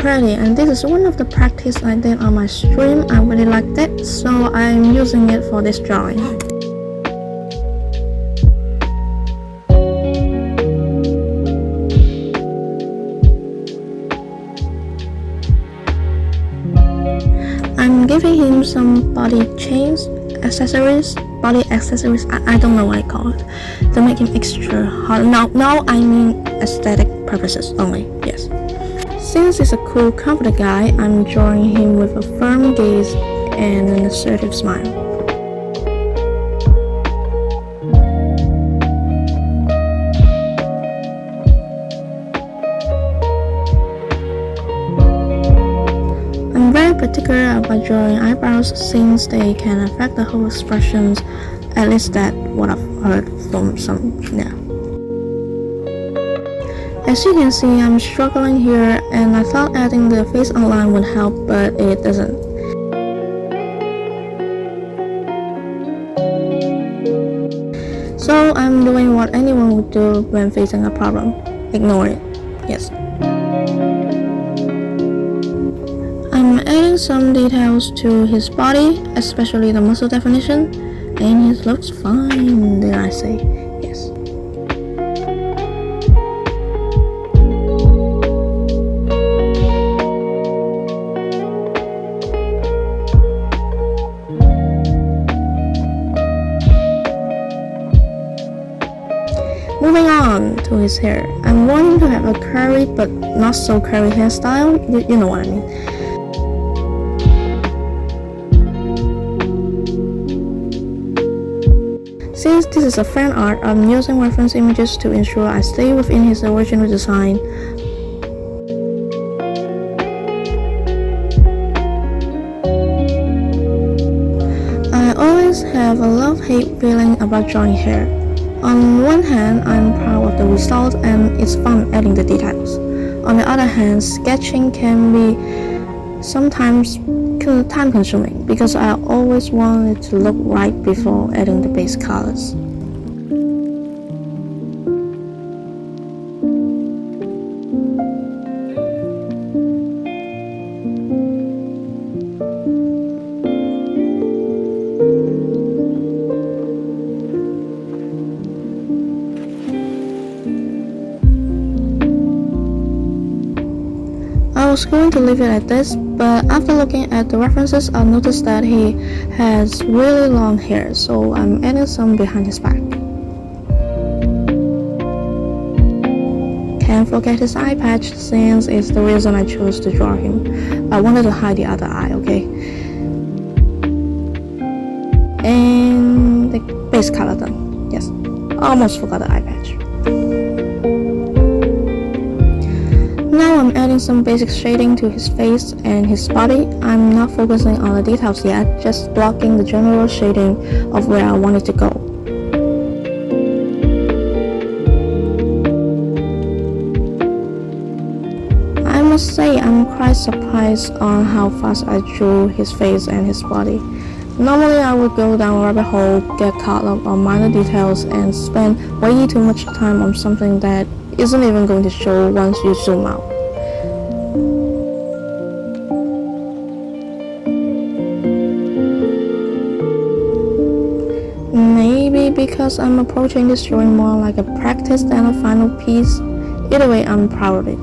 pretty, and this is one of the practice I did on my stream. I really liked it, so I'm using it for this drawing. I'm giving him some body chains, body accessories, I don't know what I call it, to make him extra hard. Now I mean aesthetic purposes only, yes. Since he's a cool, confident guy, I'm drawing him with a firm gaze and an assertive smile. I'm very particular about drawing eyebrows since they can affect the whole expressions, at least that's what I've heard from some, yeah. As you can see, I'm struggling here, and I thought adding the face outline would help, but it doesn't. So I'm doing what anyone would do when facing a problem. Ignore it. Yes. I'm adding some details to his body, especially the muscle definition, and it looks fine, did I say? Yes. Moving on to his hair. I want him to have a curly but not so curly hairstyle, you know what I mean. Since this is a fan art, I'm using reference images to ensure I stay within his original design. I always have a love-hate feeling about drawing hair. On one hand, I'm proud of the result and it's fun adding the details. On the other hand, sketching can be sometimes time-consuming because I always want it to look right before adding the base colors. I was going to leave it at this, but after looking at the references, I noticed that he has really long hair, so I'm adding some behind his back. Can't forget his eye patch, since it's the reason I chose to draw him. I wanted to hide the other eye, okay? And the base color done, yes. Almost forgot the eye patch. Now I'm adding some basic shading to his face and his body. I'm not focusing on the details yet, just blocking the general shading of where I want it to go. I must say I'm quite surprised on how fast I drew his face and his body. Normally I would go down a rabbit hole, get caught up on minor details, and spend way too much time on something that isn't even going to show once you zoom out. Maybe because I'm approaching this drawing more like a practice than a final piece. Either way, I'm proud of it.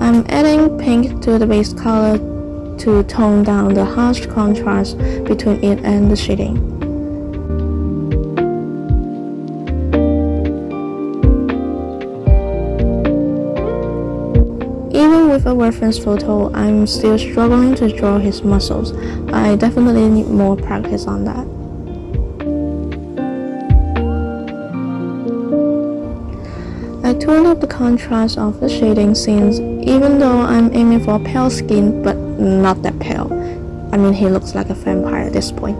I'm adding pink to the base color to tone down the harsh contrast between it and the shading. Even with a reference photo, I'm still struggling to draw his muscles. I definitely need more practice on that. I tuned up the contrast of the shading since even though I'm aiming for pale skin, but not that pale. I mean, he looks like a vampire at this point.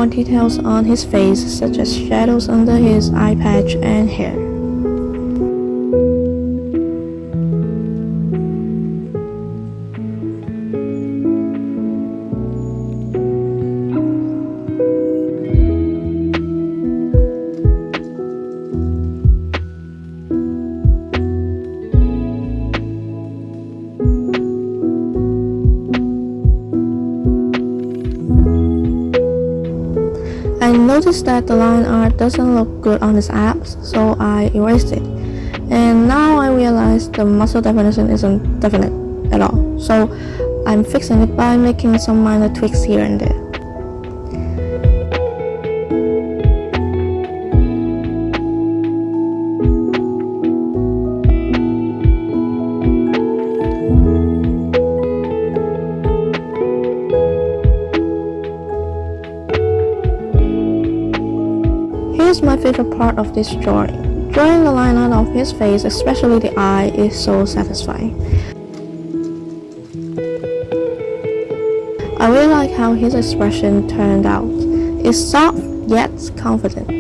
more details on his face, such as shadows under his eye patch and hair. I noticed that the line art doesn't look good on his abs, so I erased it. And now I realize the muscle definition isn't definite at all, so I'm fixing it by making some minor tweaks here and there. Here's my favorite part of this drawing. Drawing the line art of his face, especially the eye, is so satisfying. I really like how his expression turned out. It's soft yet confident.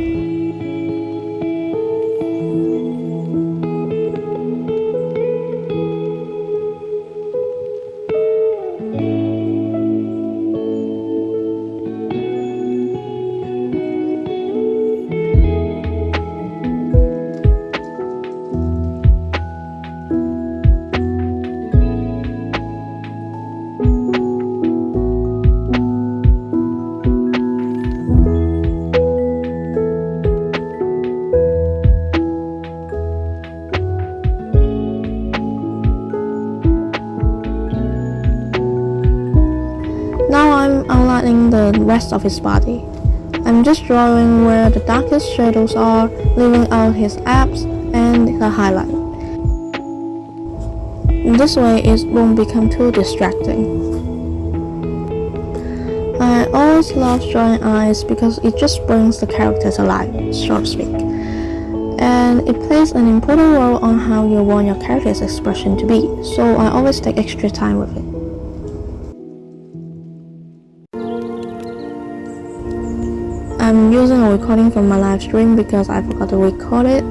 Now I'm outlining the rest of his body. I'm just drawing where the darkest shadows are, leaving out his abs and the highlight. This way it won't become too distracting. I always love drawing eyes because it just brings the characters alive, so to speak. And it plays an important role on how you want your character's expression to be, so I always take extra time with it. I'm using a recording from my live stream because I forgot to record it.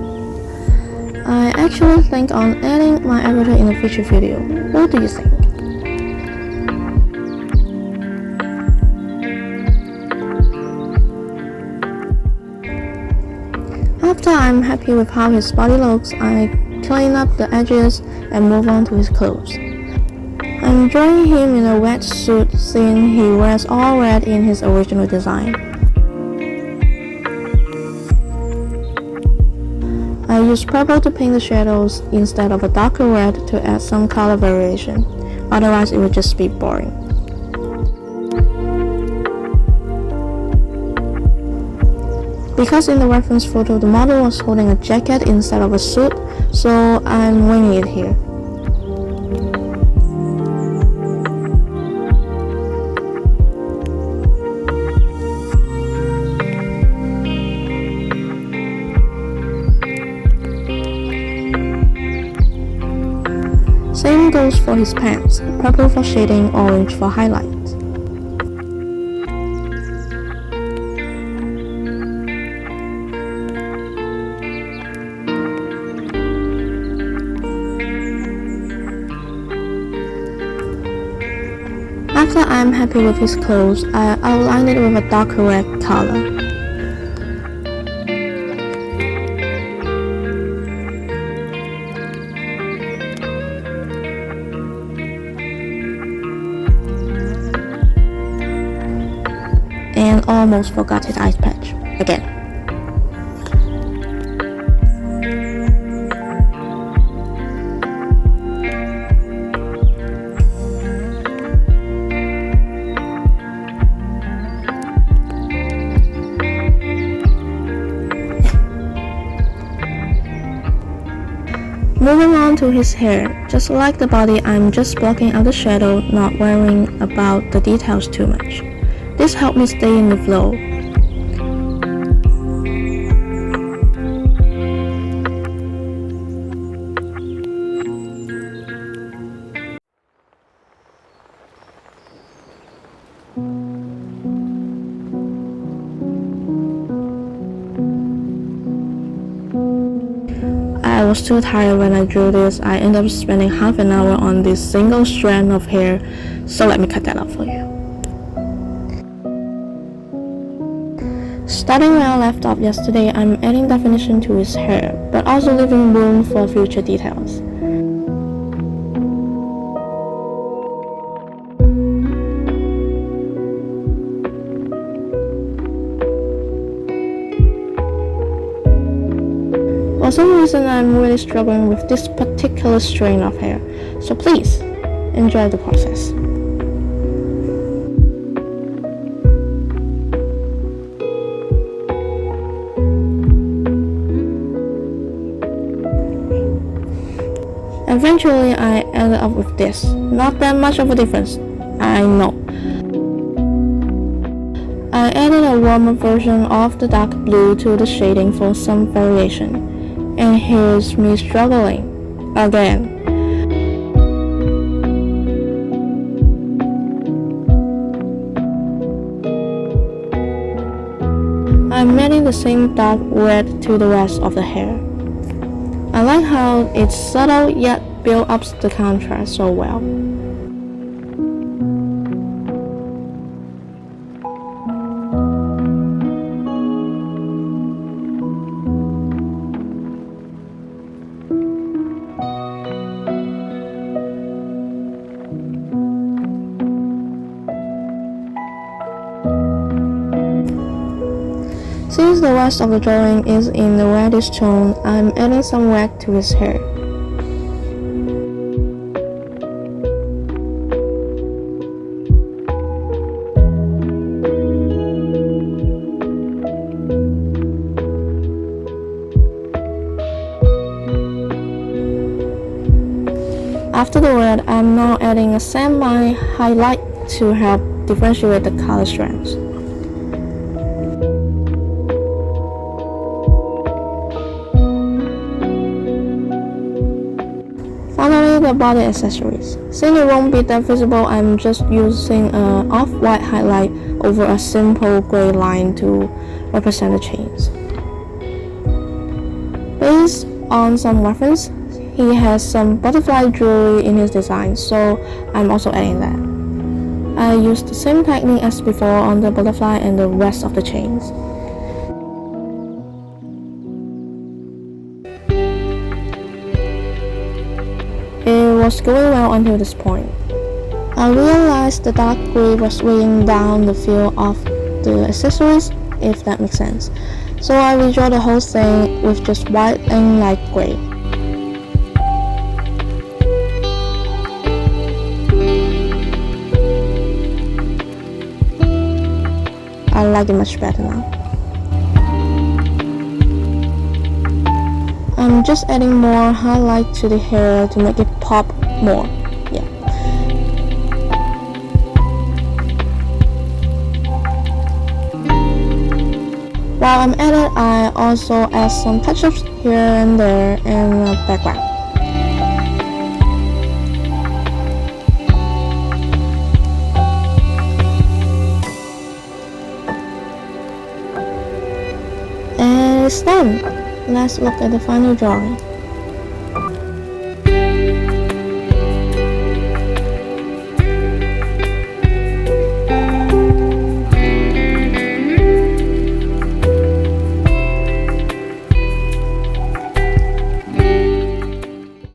I actually think on adding my avatar in a future video. What do you think? After I'm happy with how his body looks, I clean up the edges and move on to his clothes. I'm drawing him in a wetsuit since he wears all red in his original design. I use purple to paint the shadows instead of a darker red to add some color variation, otherwise it would just be boring. Because in the reference photo the model was holding a jacket instead of a suit, so I'm winging it here. Same goes for his pants, purple for shading, orange for highlight. After I'm happy with his clothes, I outline it with a darker red color. And almost forgot his eye patch again. Moving on to his hair, just like the body, I'm just blocking out the shadow, not worrying about the details too much. This helped me stay in the flow. was too tired when I drew this. I ended up spending half an hour on this single strand of hair, so let me cut that out for you. Starting where I left off yesterday, I'm adding definition to his hair, but also leaving room for future details. For some reason, I'm really struggling with this particular strain of hair, so please, enjoy the process. Eventually, I ended up with this. Not that much of a difference, I know. I added a warmer version of the dark blue to the shading for some variation. And here's me struggling again. I'm adding the same dark red to the rest of the hair. I like how it's subtle yet builds up the contrast so well. Since the rest of the drawing is in the reddish tone, I'm adding some red to his hair. After the red, I'm now adding a semi-highlight to help differentiate the color strands. Finally, the body accessories. Since it won't be that visible, I'm just using an off-white highlight over a simple gray line to represent the chains. Based on some reference, he has some butterfly jewelry in his design, so I'm also adding that. I used the same technique as before on the butterfly and the rest of the chains. It was going well until this point. I realized the dark gray was weighing down the feel of the accessories, if that makes sense. So I redraw the whole thing with just white and light gray. I like it much better now. I'm just adding more highlight to the hair to make it pop more. Yeah. While I'm at it, I also add some touch-ups here and there in the background. And it's done. Let's look at the final drawing.